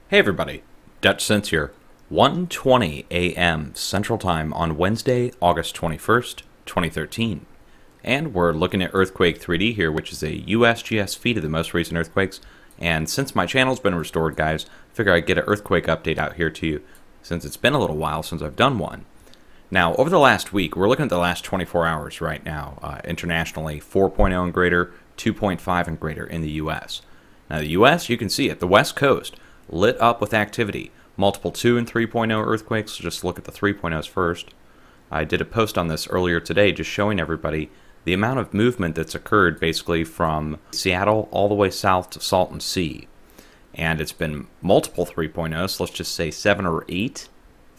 Hey everybody, Dutch Sense here. 1:20 a.m. Central Time on Wednesday, August 21st, 2013. And we're looking at Earthquake 3D here, which is a USGS feed of the most recent earthquakes. And since my channel's been restored, guys, I figure I'd get an earthquake update out here to you, since it's been a little while since I've done one. Now, over the last week, we're looking at the last 24 hours right now, internationally, 4.0 and greater, 2.5 and greater in the US. Now, the US, you can see it, the West Coast, lit up with activity. Multiple 2 and 3.0 earthquakes. Just look at the 3.0s first. I did a post on this earlier today just showing everybody the amount of movement that's occurred basically from Seattle all the way south to Salton Sea. And it's been multiple 3.0s, let's just say 7 or 8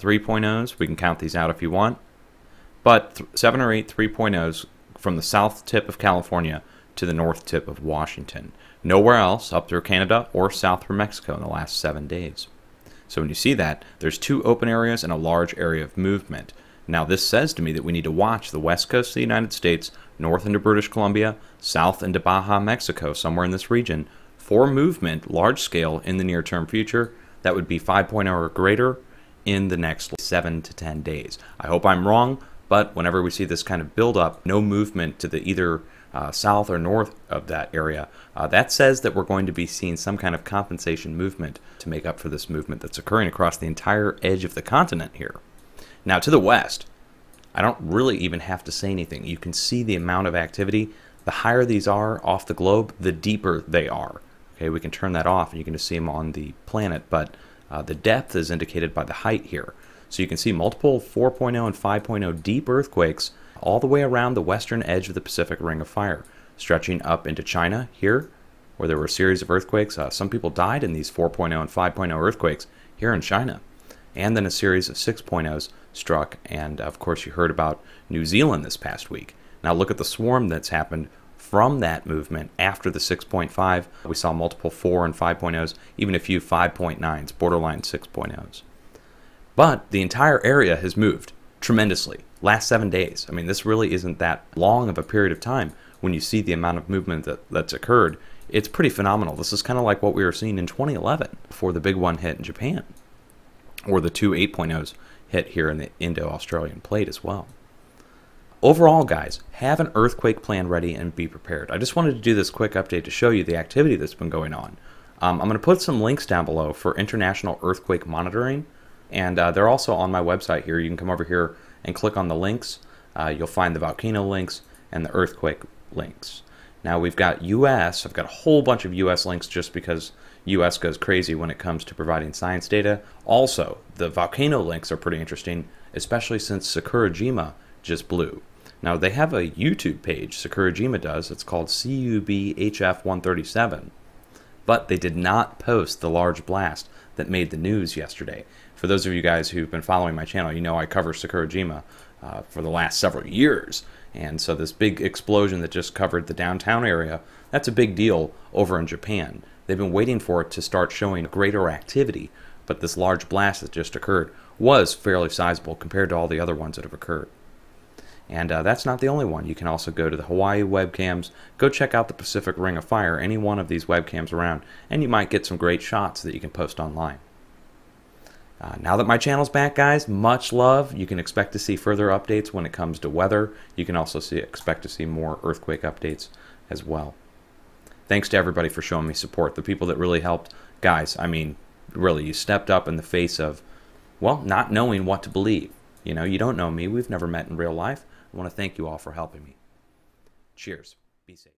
3.0s. We can count these out if you want. But 7 or 8 3.0s from the south tip of California to the north tip of Washington. Nowhere else up through Canada or south through Mexico in the last 7 days. So when you see that, there's 2 open areas and a large area of movement. Now this says to me that we need to watch the west coast of the United States, north into British Columbia, south into Baja, Mexico, somewhere in this region, for movement, large scale, in the near-term future. That would be 5.0 or greater in the next 7 to 10 days. I hope I'm wrong, but whenever we see this kind of build-up, no movement to the either south or north of that area, that says that we're going to be seeing some kind of compensation movement to make up for this movement that's occurring across the entire edge of the continent here. Now to the west, I don't really even have to say anything. You can see the amount of activity. The higher these are off the globe, the deeper they are. Okay, we can turn that off and you can just see them on the planet, but the depth is indicated by the height here. So you can see multiple 4.0 and 5.0 deep earthquakes all the way around the western edge of the Pacific Ring of Fire, stretching up into China here, where there were a series of earthquakes. Some people died in these 4.0 and 5.0 earthquakes here in China. And then a series of 6.0s struck, and of course you heard about New Zealand this past week. Now look at the swarm that's happened from that movement after the 6.5. We saw multiple 4 and 5.0s, even a few 5.9s, borderline 6.0s. But the entire area has moved tremendously. Last 7 days. I mean, this really isn't that long of a period of time when you see the amount of movement that's occurred. It's pretty phenomenal. This is kind of like what we were seeing in 2011 before the big one hit in Japan, or the 2 8.0s hit here in the Indo-Australian plate as well. Overall, guys, have an earthquake plan ready and be prepared. I just wanted to do this quick update to show you the activity that's been going on. I'm going to put some links down below for international earthquake monitoring, and they're also on my website here. You can come over here and click on the links. You'll find the volcano links and the earthquake links. Now we've got US. I've got a whole bunch of US links just because US goes crazy when it comes to providing science data. Also, the volcano links are pretty interesting, especially since Sakurajima just blew. Now they have a YouTube page, Sakurajima does. It's called CUBHF137. But they did not post the large blast that made the news yesterday. For those of you guys who've been following my channel, you know I cover Sakurajima for the last several years. And so this big explosion that just covered the downtown area, that's a big deal over in Japan. They've been waiting for it to start showing greater activity, but this large blast that just occurred was fairly sizable compared to all the other ones that have occurred. And that's not the only one. You can also go to the Hawaii webcams, go check out the Pacific Ring of Fire, any one of these webcams around, and you might get some great shots that you can post online. Now that my channel's back, guys, much love. You can expect to see further updates when it comes to weather. You can also expect to see more earthquake updates as well. Thanks to everybody for showing me support. The people that really helped. Guys, I mean, really, you stepped up in the face of, well, not knowing what to believe. You know, you don't know me. We've never met in real life. I want to thank you all for helping me. Cheers. Be safe.